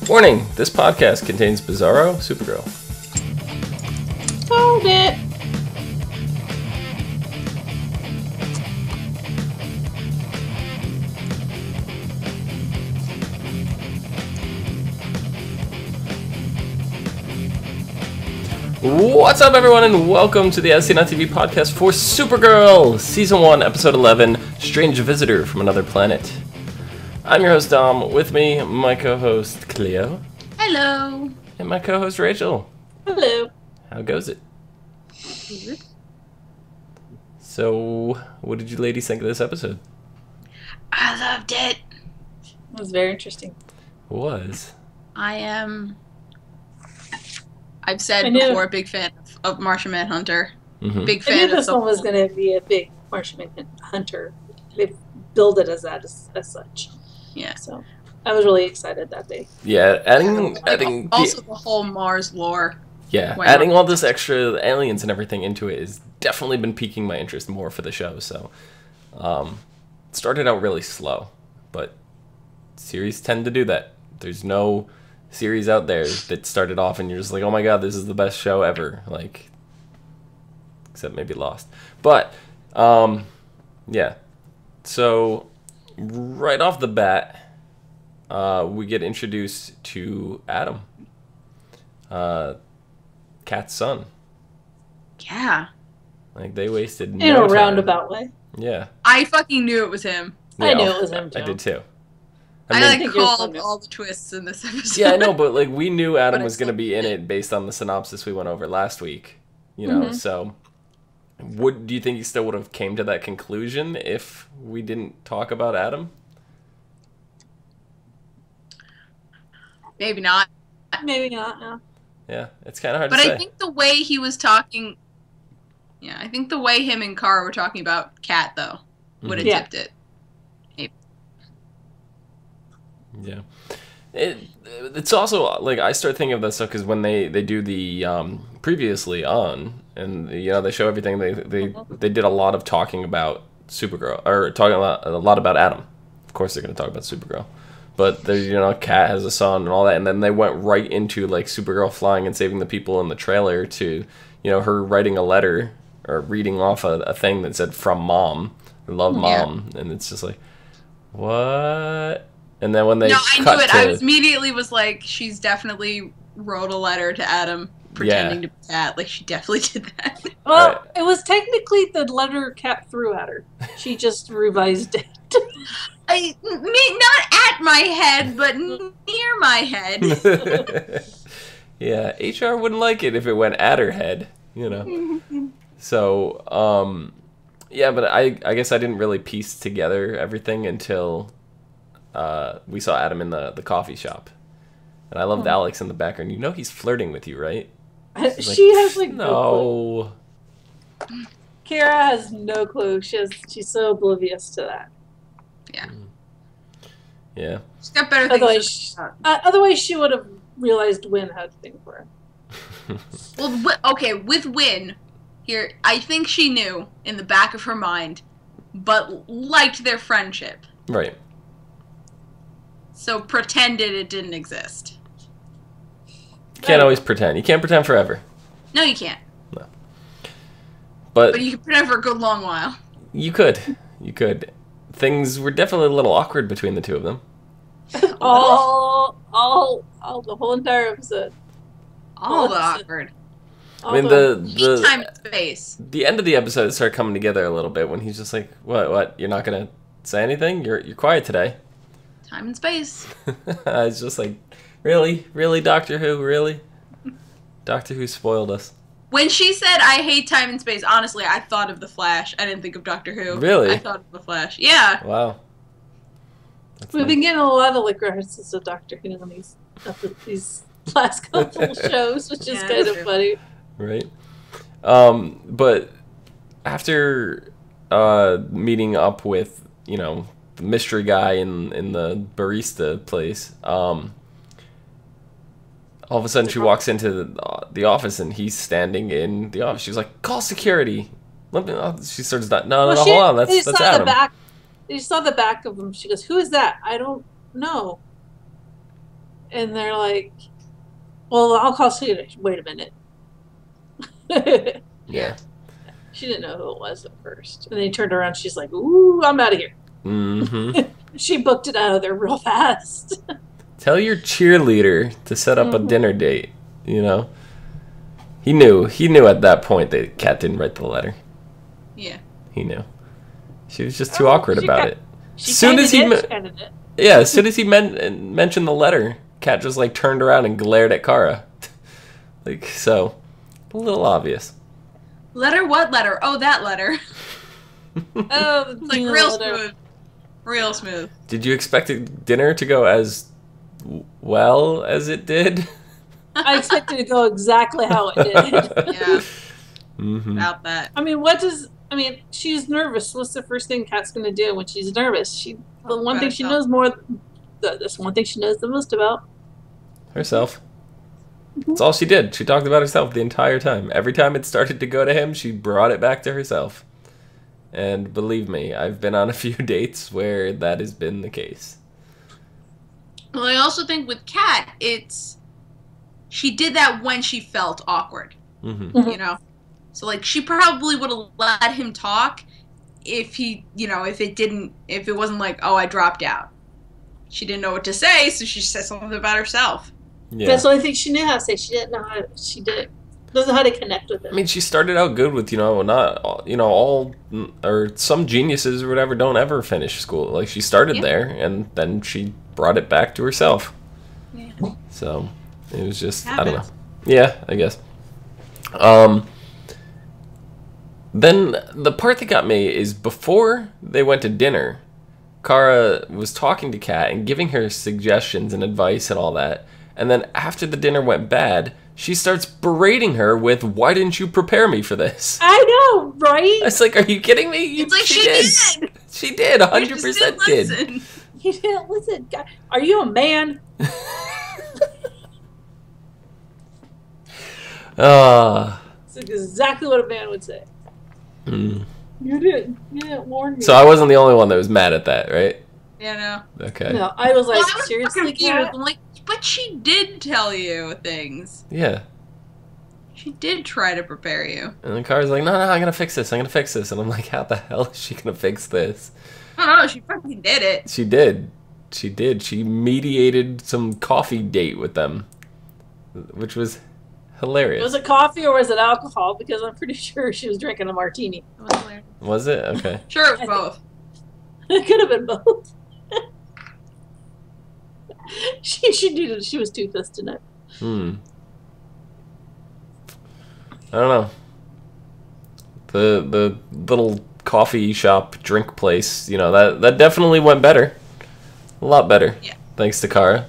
Warning, this podcast contains Bizarro Supergirl. Hold it. What's up, everyone, and welcome to the As Seen on TV podcast for Supergirl, Season 1, Episode 11, Strange Visitor from Another Planet. I'm your host, Dom. With me, my co-host, Cleo. Hello. And my co-host, Rachel. Hello. How goes it? So, what did you ladies think of this episode? I loved it. It was very interesting. It was. I've said before, big fan of Martian Manhunter. Mm-hmm. Big fan I knew of this one was going to be a big Martian Manhunter. They build it as that as such. Yeah. So I was really excited that day. Yeah, adding also the whole Mars lore. Yeah, adding all this extra aliens and everything into it has definitely been piquing my interest more for the show. So, it started out really slow, but series tend to do that. There's no series out there that started off and you're just like, oh my god, this is the best show ever. Like, except maybe Lost. But, yeah. So, right off the bat, we get introduced to Adam. Kat's son. Yeah. Like, they wasted In no a time. roundabout way. Yeah. I fucking knew it was him. I knew it was him, too. I did too. I called all the twists in this episode. Yeah, I know, but like we knew Adam was going to be in it based on the synopsis we went over last week. You know, so do you think he still would have came to that conclusion if we didn't talk about Adam? Maybe not. Maybe not, no. Yeah, it's kind of hard but to say. I think the way he was talking... Yeah, I think the way him and Kara were talking about Kat, though, would have tipped it. Yeah. It's also, like, I start thinking of that stuff because when they do the previously on, and, you know, they show everything, they did a lot of talking about Supergirl, or talking a lot about Adam. Of course they're going to talk about Supergirl. But, you know, Kat has a son and all that, and then they went right into, like, Supergirl flying and saving the people in the trailer to, you know, her writing a letter, or reading off a thing that said, from Mom, love Mom, and it's just like, what? And then when they I knew it. I immediately was like, she's definitely wrote a letter to Adam pretending to be Kat. Like, she definitely did that. Well, it was technically the letter Kat threw at her. She just revised it. Not at my head, but near my head. Yeah, HR wouldn't like it if it went at her head, you know. So, yeah, but I guess I didn't really piece together everything until we saw Adam in the coffee shop. And I loved Alex in the background. You know he's flirting with you, right? She has, like, no. Kara has no clue. She's so oblivious to that. Yeah. Yeah. She's got better things. Otherwise, she would have realized Wynn had a thing for her. Well, okay, with Wynn, here, I think she knew in the back of her mind, but liked their friendship. Right. So pretended it didn't exist. You can't always pretend. You can't pretend forever. No, you can't. No. But you can pretend for a good long while. You could. You could. Things were definitely a little awkward between the two of them. all the whole entire episode. All the awkward. I mean, the time and space. The end of the episode started coming together a little bit when he's just like, "What? You're not gonna say anything? You're quiet today." Time and space. I was just like, really, Doctor Who, really? Doctor Who spoiled us. When she said, "I hate time and space," honestly, I thought of The Flash. I didn't think of Doctor Who. Really? I thought of The Flash. Yeah. Wow. We've been getting a lot of, like, references to Doctor Who in these last couple shows, which is kind of funny. Right. But after meeting up with, you know, the mystery guy in the barista place, all of a sudden she walks into the office and he's standing in the office. She's like, "Call security." She starts not. No, hold on. That's Adam. You saw the back of him. She goes, "Who is that? I don't know." and they're like, well, I'll call Suda. Wait a minute. Yeah. She didn't know who it was at first. And then he turned around. She's like, ooh, I'm out of here. Mm-hmm. She booked it out of there real fast. Tell your cheerleader to set up a dinner date, you know? He knew at that point that Kat didn't write the letter. Yeah. He knew. She was just too awkward about it. As soon as he mentioned the letter, Kat just like turned around and glared at Kara. Like, so, a little obvious. Letter? What letter? Oh, that letter. Oh, it's like real smooth. Real smooth. Did you expect dinner to go as well as it did? I expected it to go exactly how it did. Yeah. Mm-hmm. About that. I mean, she's nervous. What's the first thing Kat's going to do when she's nervous? The one thing she knows that's one thing she knows the most about. Herself. That's all she did. She talked about herself the entire time. Every time it started to go to him, she brought it back to herself. And believe me, I've been on a few dates where that has been the case. Well, I also think with Kat, she did that when she felt awkward. Mm-hmm. You know? So, like, she probably would have let him talk if if it wasn't like, oh, I dropped out. She didn't know what to say, so she said something about herself. Yeah. That's the only thing she knew how to say. She didn't know how to, doesn't know how to connect with it. I mean, she started out good with, all, or some geniuses or whatever don't ever finish school. Like, she started there, and then she brought it back to herself. Yeah. So, it was just, Happens. I don't know. Yeah, I guess. Then, the part that got me is before they went to dinner, Kara was talking to Kat and giving her suggestions and advice and all that. And then after the dinner went bad, she starts berating her with, "Why didn't you prepare me for this?" I know, right? It's like, are you kidding me? It's like she did. She did, 100% did. You didn't listen. God, are you a man? That's exactly what a man would say. Mm. You didn't warn me. So I wasn't the only one that was mad at that, right? Yeah, no. Okay. No, I was like, I was seriously, Kat? I'm like, but she did tell you things. Yeah. She did try to prepare you. And then Kara's like, no, I'm gonna fix this. And I'm like, how the hell is she gonna fix this? I don't know. She fucking did it. She did. She mediated some coffee date with them, which was hilarious. Was it coffee or was it alcohol? Because I'm pretty sure she was drinking a martini. It was hilarious. Was it? Okay. Sure, it was both. It could have been both. She was two-faced in it. I don't know. The little coffee shop drink place, that definitely went better. A lot better. Yeah. Thanks to Kara.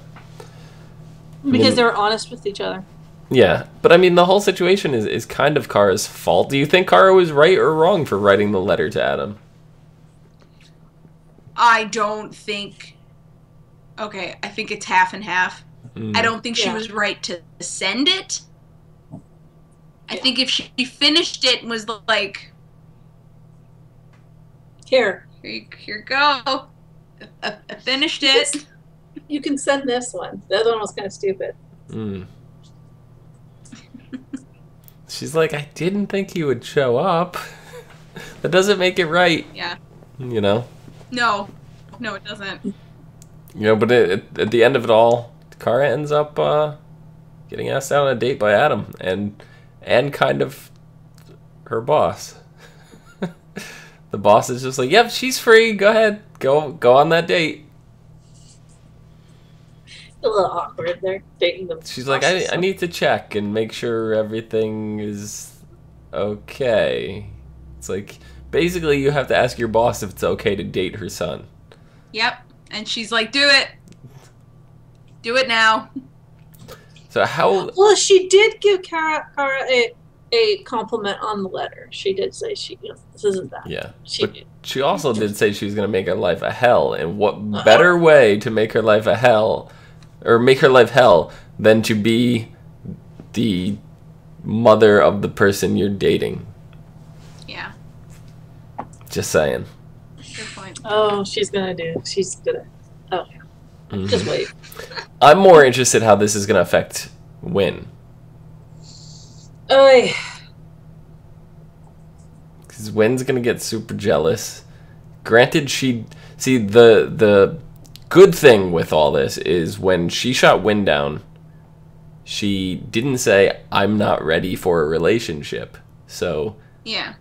Because they were honest with each other. Yeah, but I mean, the whole situation is kind of Kara's fault. Do you think Kara was right or wrong for writing the letter to Adam? I don't think... Okay, I think it's half and half. I don't think she was right to send it. I think if she finished it and was like... Here you go. I finished it. You can send this one. The other one was kind of stupid. She's like, I didn't think you would show up. That doesn't make it right. Yeah. No, it doesn't. But at the end of it all, Kara ends up getting asked out on a date by Adam and kind of her boss. The boss is just like, yep, she's free. Go ahead. Go on that date. A little awkward there, dating them. She's like, I need to check and make sure everything is okay. It's like, basically you have to ask your boss if it's okay to date her son. Yep. And she's like, do it. Do it now. So how... Well, she did give Kara a compliment on the letter. She did say this isn't that. Yeah. She also did say she was going to make her life a hell. And what better way to make her life a hell, or make her life hell, than to be the mother of the person you're dating? Yeah. Just saying. Good point. Oh, she's gonna. Oh, yeah. Just wait. I'm more interested how this is going to affect Win. Because Win's going to get super jealous. Granted, the good thing with all this is when she shot Win down, she didn't say, I'm not ready for a relationship. So Yeah.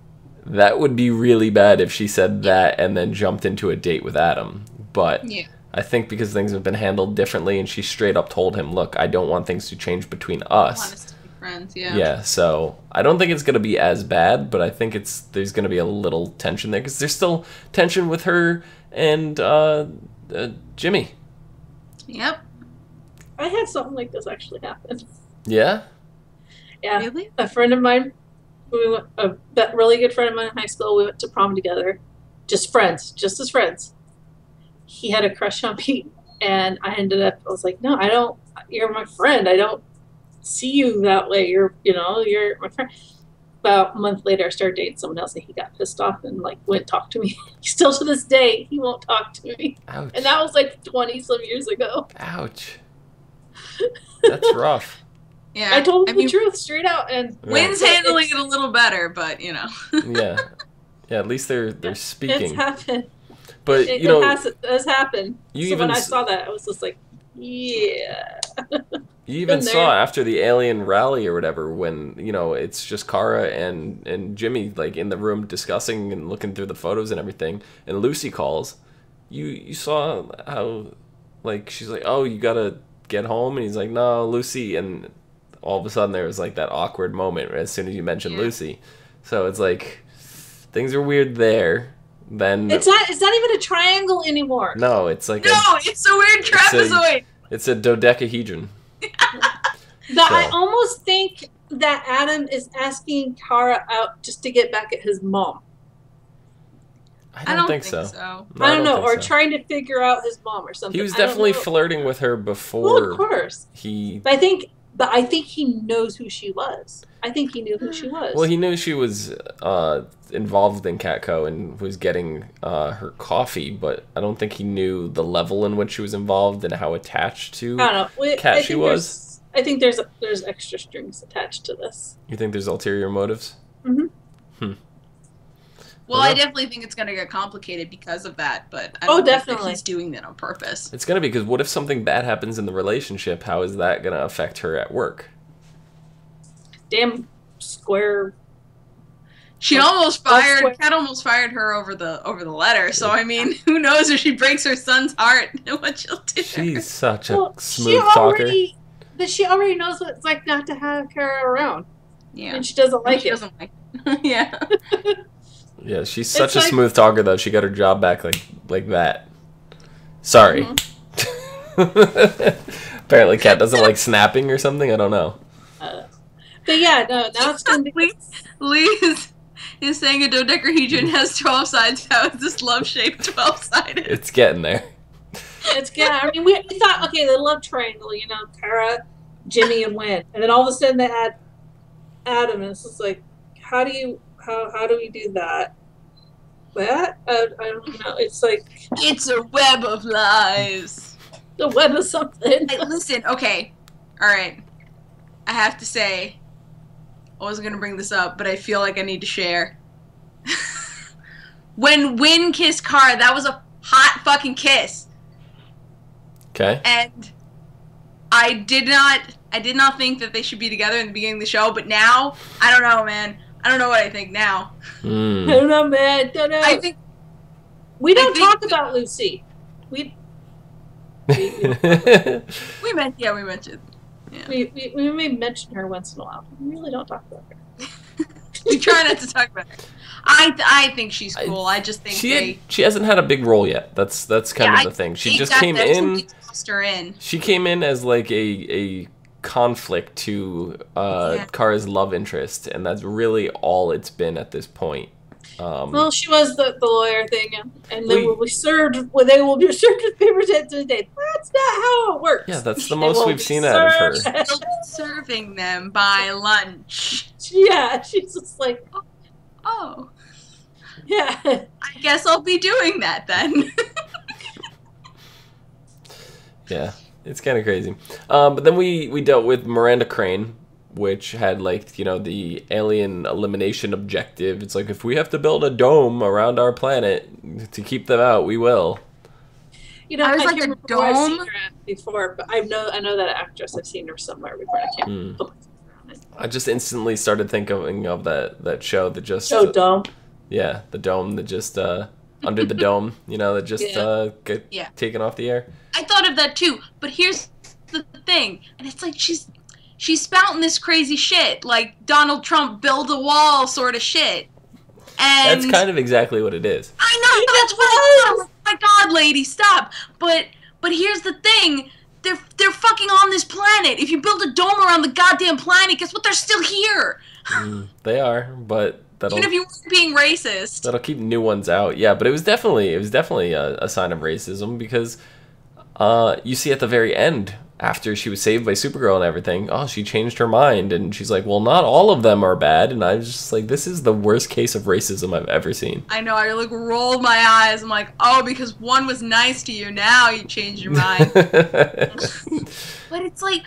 that would be really bad if she said that and then jumped into a date with Adam. But Yeah. I think because things have been handled differently and she straight up told him, look, I don't want things to change between I want us. us to be friends, yeah. Yeah, so I don't think it's going to be as bad, but I think there's going to be a little tension there because there's still tension with her and Jimmy. Yep. I had something like this actually happen. Yeah? Yeah. Really? A friend of mine, that really good friend of mine in high school, we went to prom together. Just as friends. He had a crush on me, and I was like, no, I don't, you're my friend. I don't see you that way. You're my friend. About a month later, I started dating someone else, and he got pissed off and, like, wouldn't talk to me. Still to this day, he won't talk to me. Ouch. And that was, like, 20-some years ago. Ouch. That's rough. Yeah. I told him the truth straight out, and Wynn's handling it a little better, but Yeah. Yeah, at least they're speaking. It's happened. But, It has happened. So when I saw that, I was just like, yeah. You even saw after the alien rally or whatever when, it's just Kara and Jimmy, like, in the room discussing and looking through the photos and everything, and Lucy calls. You saw how, like, she's like, oh, you gotta get home? And he's like, no, Lucy. And all of a sudden there was, like, that awkward moment as soon as you mentioned Lucy. So it's like, things are weird there. Then it's not even a triangle anymore. No, it's like it's a weird trapezoid. It's a dodecahedron. I almost think that Adam is asking Kara out just to get back at his mom. I don't think so. No, I don't know, or trying to figure out his mom or something. He was definitely flirting with her before. Well, of course. But I think he knows who she was. I think he knew who she was. Well, he knew she was involved in Catco and was getting her coffee, but I don't think he knew the level in which she was involved and how attached to Cat she was. I think there's extra strings attached to this. You think there's ulterior motives? Mm-hmm. Well, I definitely think it's going to get complicated because of that, but I don't think that he's doing that on purpose. It's going to be, because what if something bad happens in the relationship? How is that going to affect her at work? Damn square. Cat almost fired her over the letter, so I mean, who knows if she breaks her son's heart and what she'll do. She's such a smooth talker. But she already knows what it's like not to have Kara around. Yeah. And she doesn't like it. Yeah. Yeah, she's such a smooth talker, though. She got her job back like that. Sorry. Mm-hmm. Apparently Cat doesn't like snapping or something. I don't know. But yeah, no, now it's going to be... Lee is saying a dodecahedron has 12 sides. How is this love-shaped 12-sided? It's getting there. I mean, we thought, okay, the love triangle, Kara, Jimmy, and Wynn. And then all of a sudden they add Adam, and it's just like, how do we do that? I don't know. It's like... It's a web of lies. The web of something. Hey, listen, okay. All right. I have to say, I wasn't going to bring this up, but I feel like I need to share. When Wynn kissed Kara, that was a hot fucking kiss. Okay. And I did not think that they should be together in the beginning of the show, but now, I don't know, man. I don't know what I think now. I don't know, man. Don't know. We don't talk about Lucy. We mentioned. Yeah. We may mention her once in a while. We really don't talk about her. We try not to talk about her. I think she's cool. I just think she hasn't had a big role yet. That's kind of the thing. She just came in. She came in as like a conflict to Kara's love interest, and that's really all it's been at this point. Well, she was the lawyer thing, and they will be served. They will be served with papers at the day. That's not how it works. Yeah, that's the most we've seen out of her. Serving them by lunch. Yeah, she's just like, oh, yeah. I guess I'll be doing that then. Yeah, it's kind of crazy. But then we dealt with Miranda Crane, which had, like, you know, the alien elimination objective. It's like, if we have to build a dome around our planet to keep them out, we will. You know, I was I like, can't a remember where I've seen dome? her at before, but I know that actress. I've seen her somewhere before. And I can't put my finger on it. I just instantly started thinking of that show that just... Oh, Dome. Yeah, the dome that just... under the dome, you know, that just get taken off the air. I thought of that too, but here's the thing, and it's like she's spouting this crazy shit, like Donald Trump build a wall sort of shit. And that's kind of exactly what it is. I know, that's what I thought. Oh my God, lady, stop. But here's the thing, they're fucking on this planet. If you build a dome around the goddamn planet, guess what? They're still here. They are, but even if you weren't being racist, that'll keep new ones out. Yeah, but it was definitely a sign of racism, because you see at the very end, after she was saved by Supergirl and everything, she changed her mind, and she's like, well, not all of them are bad. And I was just like, this is the worst case of racism I've ever seen. I know, I like rolled my eyes. I'm like, oh, because one was nice to you, now you changed your mind. But it's like,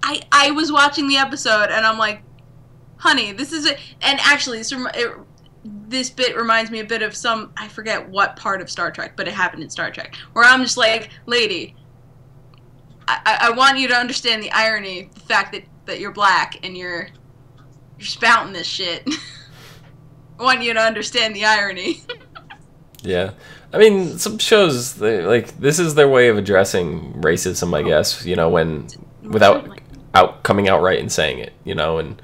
I was watching the episode and I'm like, honey, this is it. And actually, this bit reminds me a bit of I forget what part of Star Trek, but it happened in Star Trek, where I'm just like, lady, I want you to understand the irony, the fact that you're black and you're spouting this shit. I want you to understand the irony. Yeah. I mean, some shows, this is their way of addressing racism, I guess, you know, without coming out right and saying it, you know, and,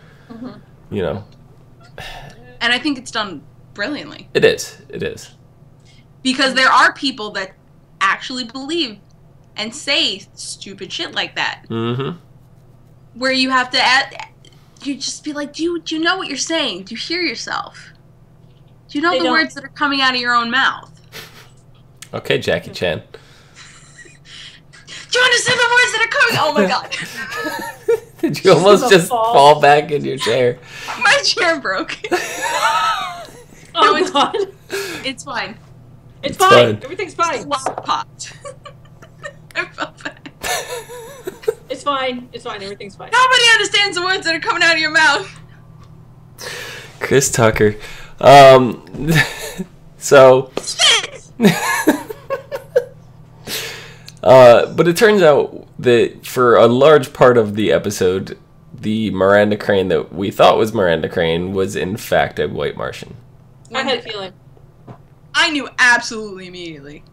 you know. And I think it's done brilliantly. It is. Because there are people that actually believe and say stupid shit like that. Mm-hmm. Where you have to you just be like, do you know what you're saying? Do you hear yourself? Do you know the words that are coming out of your own mouth? Okay, Jackie Chan. Do you understand the words that are coming? Oh my God. Did you almost just fall back in your chair? My chair broke. Oh God. It's fine. It's fine. Everything's fine. Lock popped. I felt bad. It's fine. It's fine. Everything's fine. Nobody understands the words that are coming out of your mouth. Chris Tucker. So. But it turns out that for a large part of the episode, the Miranda Crane that we thought was Miranda Crane was in fact a white Martian. I had a feeling. I knew absolutely immediately.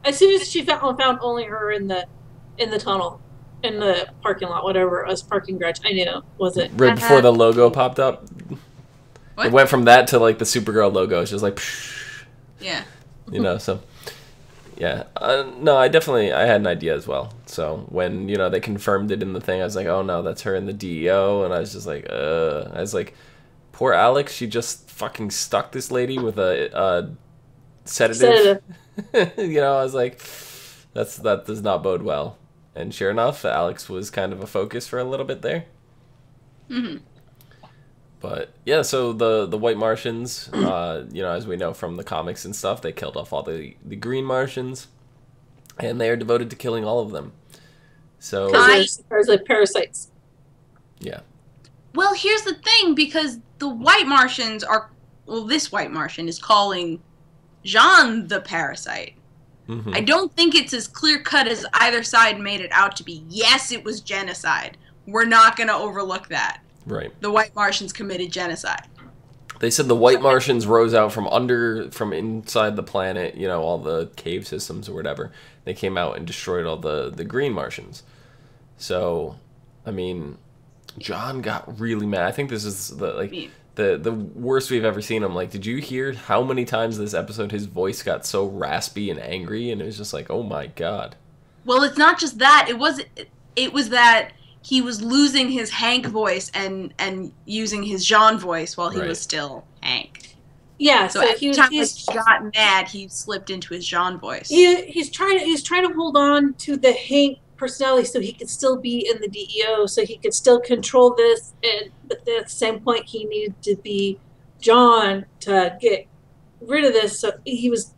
As soon as she found only her in the tunnel, in the parking lot, whatever it was, parking garage, I knew, was it? Right before the logo popped up. What? It went from that to like the Supergirl logo. It's just like, psh, yeah. You know, so. Yeah, no, I had an idea as well. So when, you know, they confirmed it in the thing, I was like, oh no, that's her in the DEO, and I was just like, I was like, poor Alex, she just fucking stuck this lady with a sedative. You know, I was like, that does not bode well. And sure enough, Alex was kind of a focus for a little bit there. Mm-hmm. But yeah, so the White Martians, you know, as we know from the comics and stuff, they killed off all the Green Martians, and they are devoted to killing all of them. So there's like parasites. Yeah. Well, here's the thing, because the White Martians this White Martian is calling Jean the parasite. Mm-hmm. I don't think it's as clear cut as either side made it out to be. Yes, it was genocide. We're not going to overlook that. Right. The White Martians committed genocide. They said the White Martians rose out from inside the planet, you know, all the cave systems or whatever. They came out and destroyed all the Green Martians. So, I mean, John got really mad. I think this is the worst we've ever seen him. Like, did you hear how many times this episode his voice got so raspy and angry, and it was just like, oh my God. Well, it's not just that. It was that he was losing his Hank voice and using his Jean voice while he was still Hank. Yeah, so every time he got mad, he slipped into his Jean voice. He's trying to hold on to the Hank personality so he could still be in the DEO, so he could still control this, but at the same point he needed to be John to get rid of this. So he's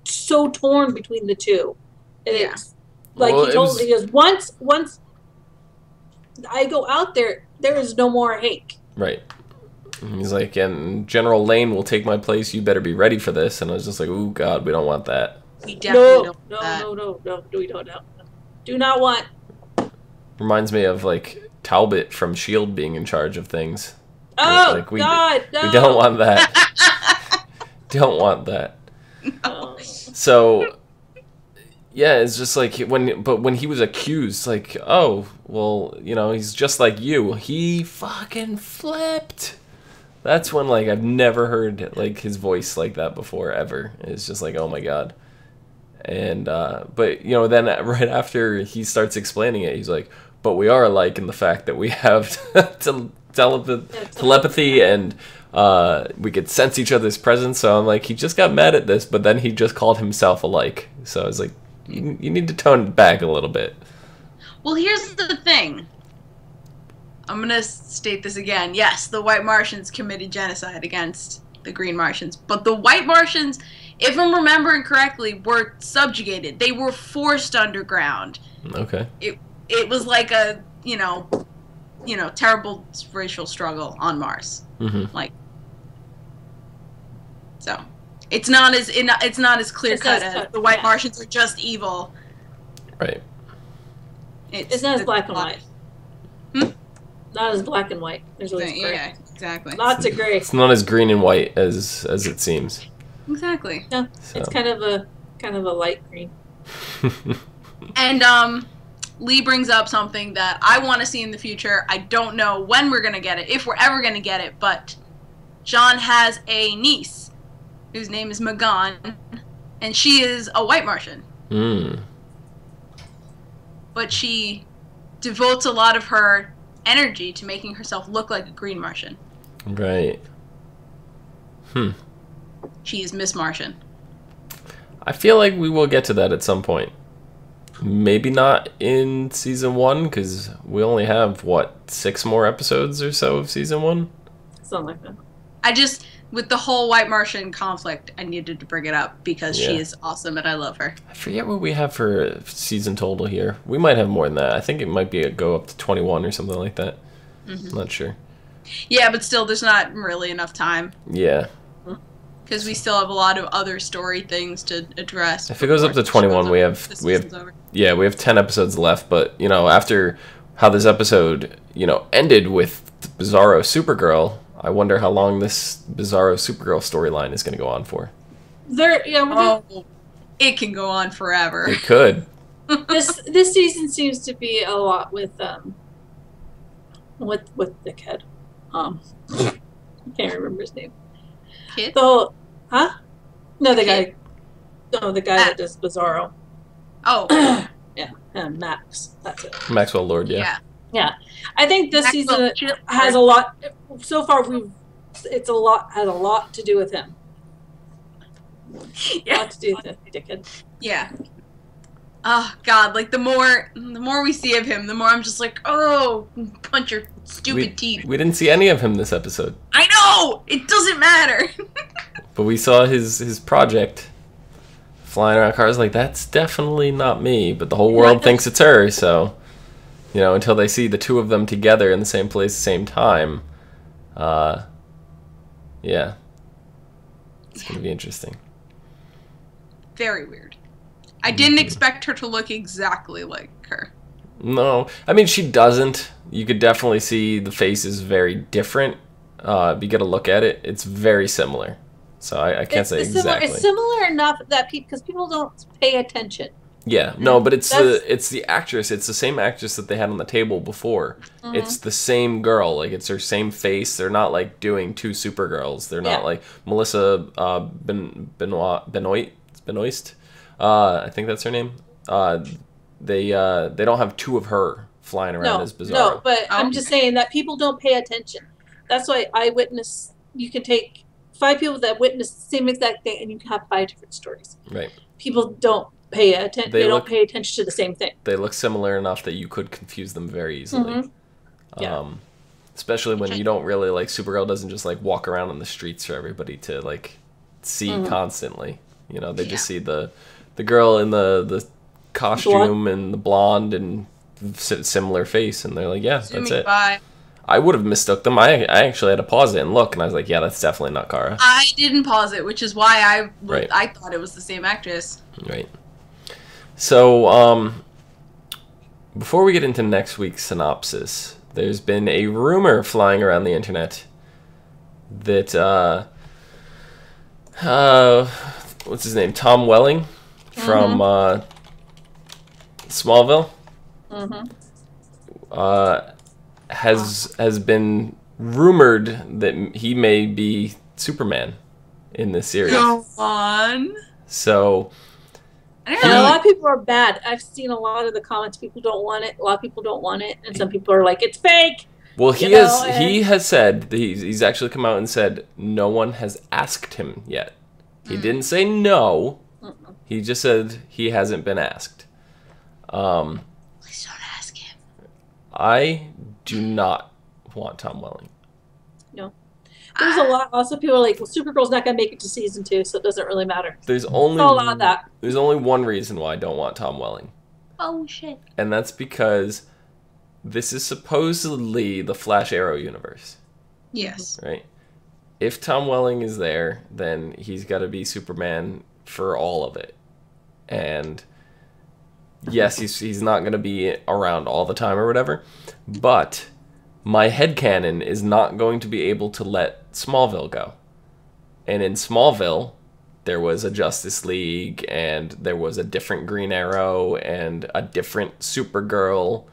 so torn between the two. It's like Well, he told me, he goes, once I go out there, there is no more Hank. Right. He's like, and General Lane will take my place. You better be ready for this. And I was just like, oh God, we don't want that. We definitely don't No, want that. no, we don't. Do not want. Reminds me of like Talbot from S.H.I.E.L.D. being in charge of things. Oh, like, God, no. We don't want that. Don't want that. No. So, yeah, it's just like when he was accused, like, oh, well, you know, he's just like you. He fucking flipped. That's when, like, I've never heard, like, his voice like that before, ever. It's just like, oh my God. And, but, you know, then right after he starts explaining it, he's like, but we are alike in the fact that we have telepathy and we could sense each other's presence. So I'm like, he just got mad at this, but then he just called himself alike. So I was like, you need to tone it back a little bit. Well, here's the thing. I'm going to state this again. Yes, the White Martians committed genocide against the Green Martians. But the White Martians, if I'm remembering correctly, were subjugated. They were forced underground. Okay. It was like a, you know, terrible racial struggle on Mars. Mm-hmm. Like, so it's not as clear cut as the White Martians are just evil. Right. It's not as black and white. Not as black and white. There's always gray. Yeah, exactly. Lots of gray. It's not as green and white as it seems. Exactly. No, So. it's kind of a light green. And Lee brings up something that I want to see in the future. I don't know when we're gonna get it, if we're ever gonna get it, but John has a niece whose name is Magan, and she is a White Martian. But she devotes a lot of her energy to making herself look like a Green Martian. Right. She is Miss Martian. I feel like we will get to that at some point. Maybe not in season 1, because we only have, what, 6 more episodes or so of season 1? Something like that. With the whole White Martian conflict, I needed to bring it up because she is awesome and I love her. I forget what we have for season total here. We might have more than that. I think it might be go up to 21 or something like that. I'm not sure. Yeah, but still, there's not really enough time. Yeah. Because we still have a lot of other story things to address. If it goes up to 21, we have 10 episodes left. But you know, after how this episode ended with Bizarro Supergirl, I wonder how long this Bizarro Supergirl storyline is going to go on for. It can go on forever. It could. This season seems to be a lot with the kid. I can't remember his name. Kid? No, the Kid? guy. No, the guy that does Bizarro. Oh. Yeah, Max. That's it. Maxwell Lord, yeah. Yeah. I think this season has a lot. So far, has a lot to do with him. Yeah. A lot to do with the kid. Yeah. Oh God! Like the more we see of him, the more I'm just like, oh, punch your stupid teeth. We didn't see any of him this episode. I know! It doesn't matter. But we saw his project flying around cars. Like, that's definitely not me. But the whole world thinks it's her. So, until they see the two of them together in the same place, same time. Yeah. It's going to be interesting. Very weird. I didn't expect her to look exactly like her. No. I mean, she doesn't. You could definitely see the face is very different. If you get a look at it, it's very similar. So I can't say exactly. It's similar enough that because people don't pay attention. Yeah, no, but it's the actress. It's the same actress that they had on the table before. Mm-hmm. It's the same girl. Like, it's her same face. They're not like doing two Supergirls. They're not like Melissa Benoist. I think that's her name. They don't have two of her flying around as Bizarro. No, but I'm just saying that people don't pay attention. That's why you can take 5 people that witness the same exact thing, and you can have 5 different stories. Right. People don't pay attention. They don't pay attention to the same thing. They look similar enough that you could confuse them very easily. Mm-hmm. Yeah. Especially when you don't really Supergirl doesn't just walk around on the streets for everybody to see constantly. They just see the girl in the costume and the blonde and similar face, and they're like, yeah, that's it. I would have mistook them. I actually had to pause it and look, and I was like, yeah, that's definitely not Kara. I didn't pause it, which is why I thought it was the same actress. Right. So, before we get into next week's synopsis, there's been a rumor flying around the internet that, what's his name? Tom Welling from Smallville has been rumored that he may be Superman in this series. Go on. So... And a lot of people are bad. I've seen a lot of the comments. People don't want it. A lot of people don't want it, and some people are like, "It's fake." Well, he has said he's actually come out and said no one has asked him yet. He didn't say no. He just said he hasn't been asked. Please don't ask him. I do not want Tom Welling. No. There's a lot. Also, people are like, well, Supergirl's not going to make it to season 2, so it doesn't really matter. There's only a lot of that. There's only one reason why I don't want Tom Welling. Oh, shit. And that's because this is supposedly the Flash Arrow universe. Yes. Right? If Tom Welling is there, then he's got to be Superman for all of it. And yes, he's not going to be around all the time or whatever, but my headcanon is not going to be able to let Smallville go. And in Smallville, there was a Justice League, and there was a different Green Arrow, and a different Supergirl,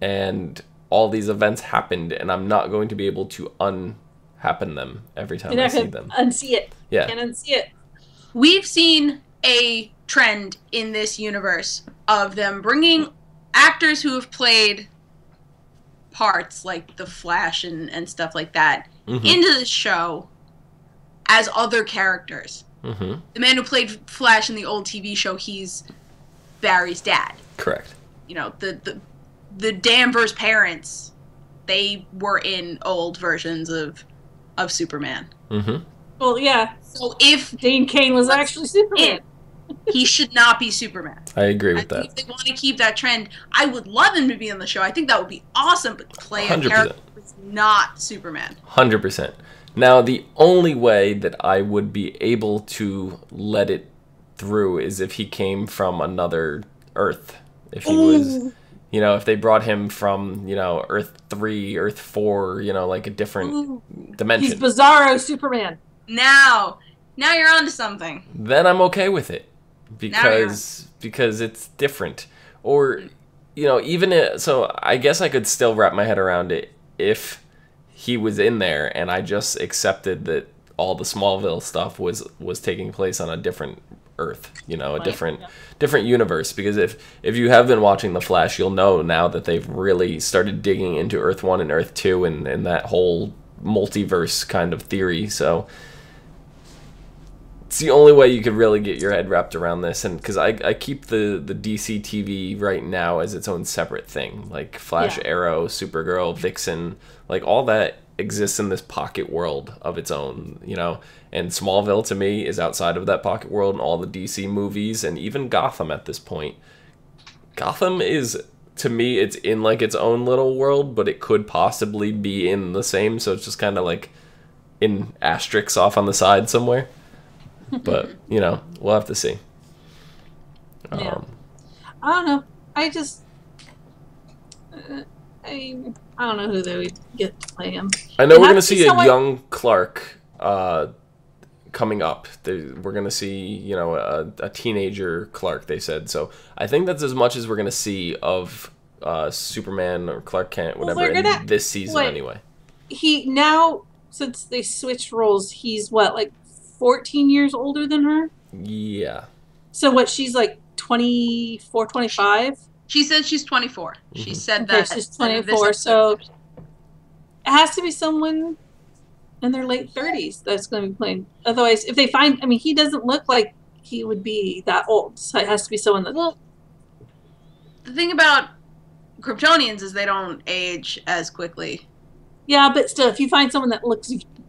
and all these events happened, and I'm not going to be able to unhappen them every time I see them. Unsee it. Yeah. Can't unsee it. We've seen a trend in this universe of them bringing actors who have played parts like the Flash and stuff like that into the show as other characters. The man who played Flash in the old TV show, he's Barry's dad. Correct. You know, the Danvers parents, they were in old versions of Superman. Well, yeah. So if Dean Cain was actually Superman, he should not be Superman. I agree with that. If they want to keep that trend, I would love him to be on the show. I think that would be awesome, but play a 100%. character who's not Superman. 100%. Now, the only way that I would be able to let it through is if he came from another Earth. If he was, you know, if they brought him from, you know, Earth 3, Earth 4, you know, like a different dimension. he's Bizarro Superman. Now you're onto something. Then I'm okay with it because it's different. Or, you know, so I guess I could still wrap my head around it if he was in there and I just accepted that all the Smallville stuff was taking place on a different Earth, you know, a different universe. Because if you have been watching The Flash, you'll know now that they've really started digging into Earth 1 and Earth 2 and that whole multiverse kind of theory. So it's the only way you could really get your head wrapped around this. And because I keep the DC TV right now as its own separate thing, like Flash, Arrow, Supergirl, Vixen, like all that exists in this pocket world of its own, you know. And Smallville to me is outside of that pocket world, and all the DC movies and even Gotham at this point. Gotham is, to me, it's in like its own little world, but it could possibly be in the same, so it's just kind of like in asterisks off on the side somewhere. But, you know, we'll have to see. I don't know. I just I don't know who they would get to play him. I know we're going to see a young Clark coming up. We're going to see, you know, a teenager Clark, they said. So I think that's as much as we're going to see of Superman or Clark Kent, whatever, in this season anyway. He now, since they switched roles, he's what, like 14 years older than her? Yeah. So what, she's like 24, 25? She said she's 24. She said that. She's 24, so it has to be someone in their late 30s that's going to be playing. Otherwise, if they find, I mean, he doesn't look like he would be that old, so it has to be someone that... Well, the thing about Kryptonians is they don't age as quickly. Yeah, but still, if you find someone that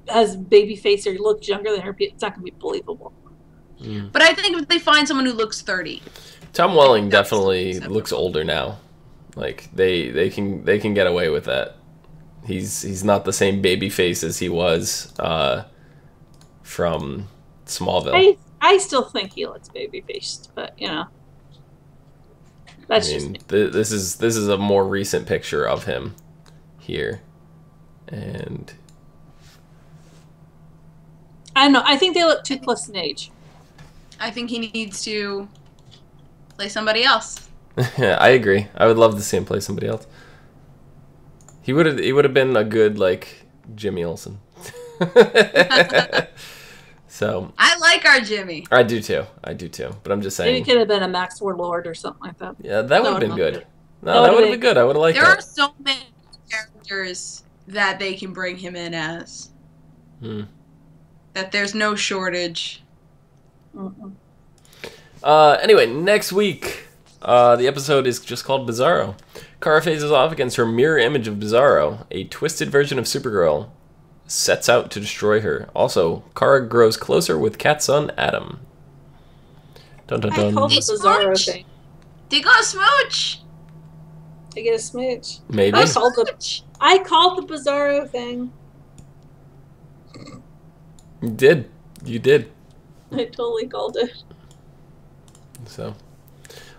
has baby face or looks younger than her, it's not going to be believable. But I think if they find someone who looks 30... Tom Welling definitely looks older now. Like they can get away with that. He's not the same baby face as he was from Smallville. I still think he looks baby faced, but you know, that's just me. This is a more recent picture of him here, and I don't know. I think they look too close in age. I think he needs to play somebody else. I agree. I would love to see him play somebody else. He would have been a good like Jimmy Olsen. So I like our Jimmy. I do too. But I'm just saying. Maybe he could have been a Max Warlord or something like that. Yeah, that would have been good. No, that would have been good. I would have liked that. There are so many characters that they can bring him in as. That there's no shortage. Anyway, next week, the episode is just called Bizarro. Kara faces off against her mirror image of Bizarro, a twisted version of Supergirl, sets out to destroy her. Also, Kara grows closer with Cat's son, Adam. Dun dun dun. I called the Bizarro thing. They got a smooch! They get a smooch. Maybe. I called the Bizarro thing. You did. I totally called it. So,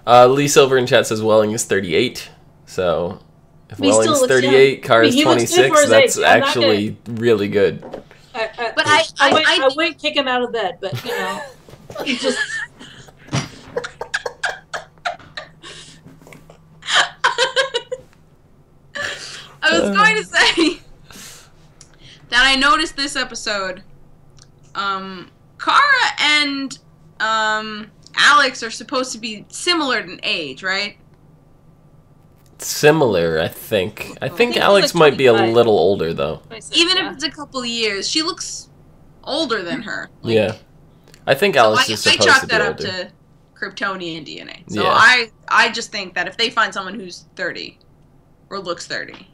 Lee Silver in chat says Welling is 38. So, if Welling's 38, Kara's 26, that's actually really good. But I wouldn't kick him out of bed, but you know, he just. I was going to say that I noticed this episode. Kara and Alex are supposed to be similar in age, right? Similar, I think. I think Alex might be a little older, though. Even if it's a couple years, she looks older than her. Like, yeah. I think Alex is supposed to be older. I chalk that up to Kryptonian DNA. So yeah. I just think that if they find someone who's 30 or looks 30,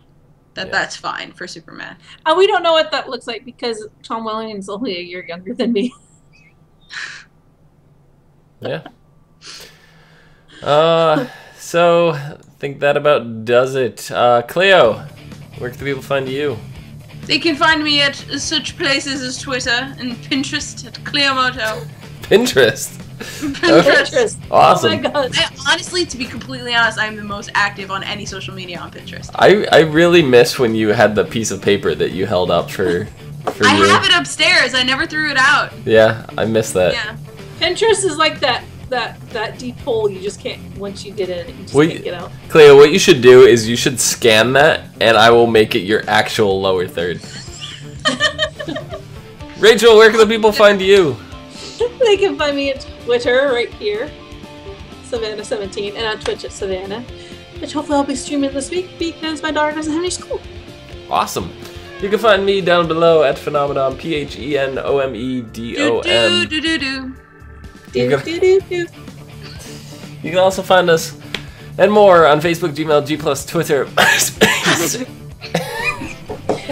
that's fine for Superman. We don't know what that looks like because Tom Welling is only a year younger than me. Yeah. So I think that about does it. Cleo, where can the people find you? They can find me at such places as Twitter and Pinterest at Cleomoto. Pinterest? Pinterest. Awesome. Oh my god. Honestly, to be completely honest, I'm the most active on any social media on Pinterest. I really miss when you had the piece of paper that you held up for you. I have it upstairs. I never threw it out. Yeah, I miss that. Yeah. Pinterest is like that deep hole you just can't, once you get in it, you just can't get out. Cleo, what you should do is you should scan that, and I will make it your actual lower third. Rachel, where can the people find you? They can find me at Twitter right here, Savannah17, and on Twitch at Savannah, which hopefully I'll be streaming this week because my daughter doesn't have any school. Awesome. You can find me down below at Phenomenon, PHENOMEDON. You can also find us and more on Facebook, Gmail, G+, Twitter.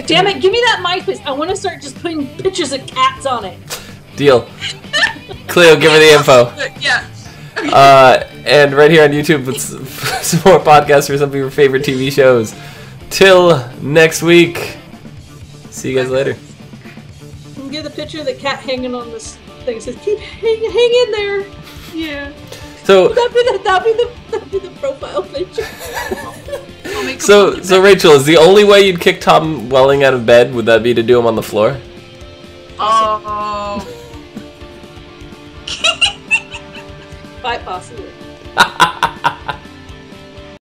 Damn it, give me that MySpace. I want to start just putting pictures of cats on it. Deal. Cleo, give me the info. Yeah. And right here on YouTube, it's some more podcasts for some of your favorite TV shows. Till next week. See you guys later. We'll get the picture of the cat hanging on this thing. It says, keep hang in there. Yeah. So that'd be the profile picture. So Rachel, is the only way you'd kick Tom Welling out of bed, would that be to do him on the floor? Oh. Quite possibly.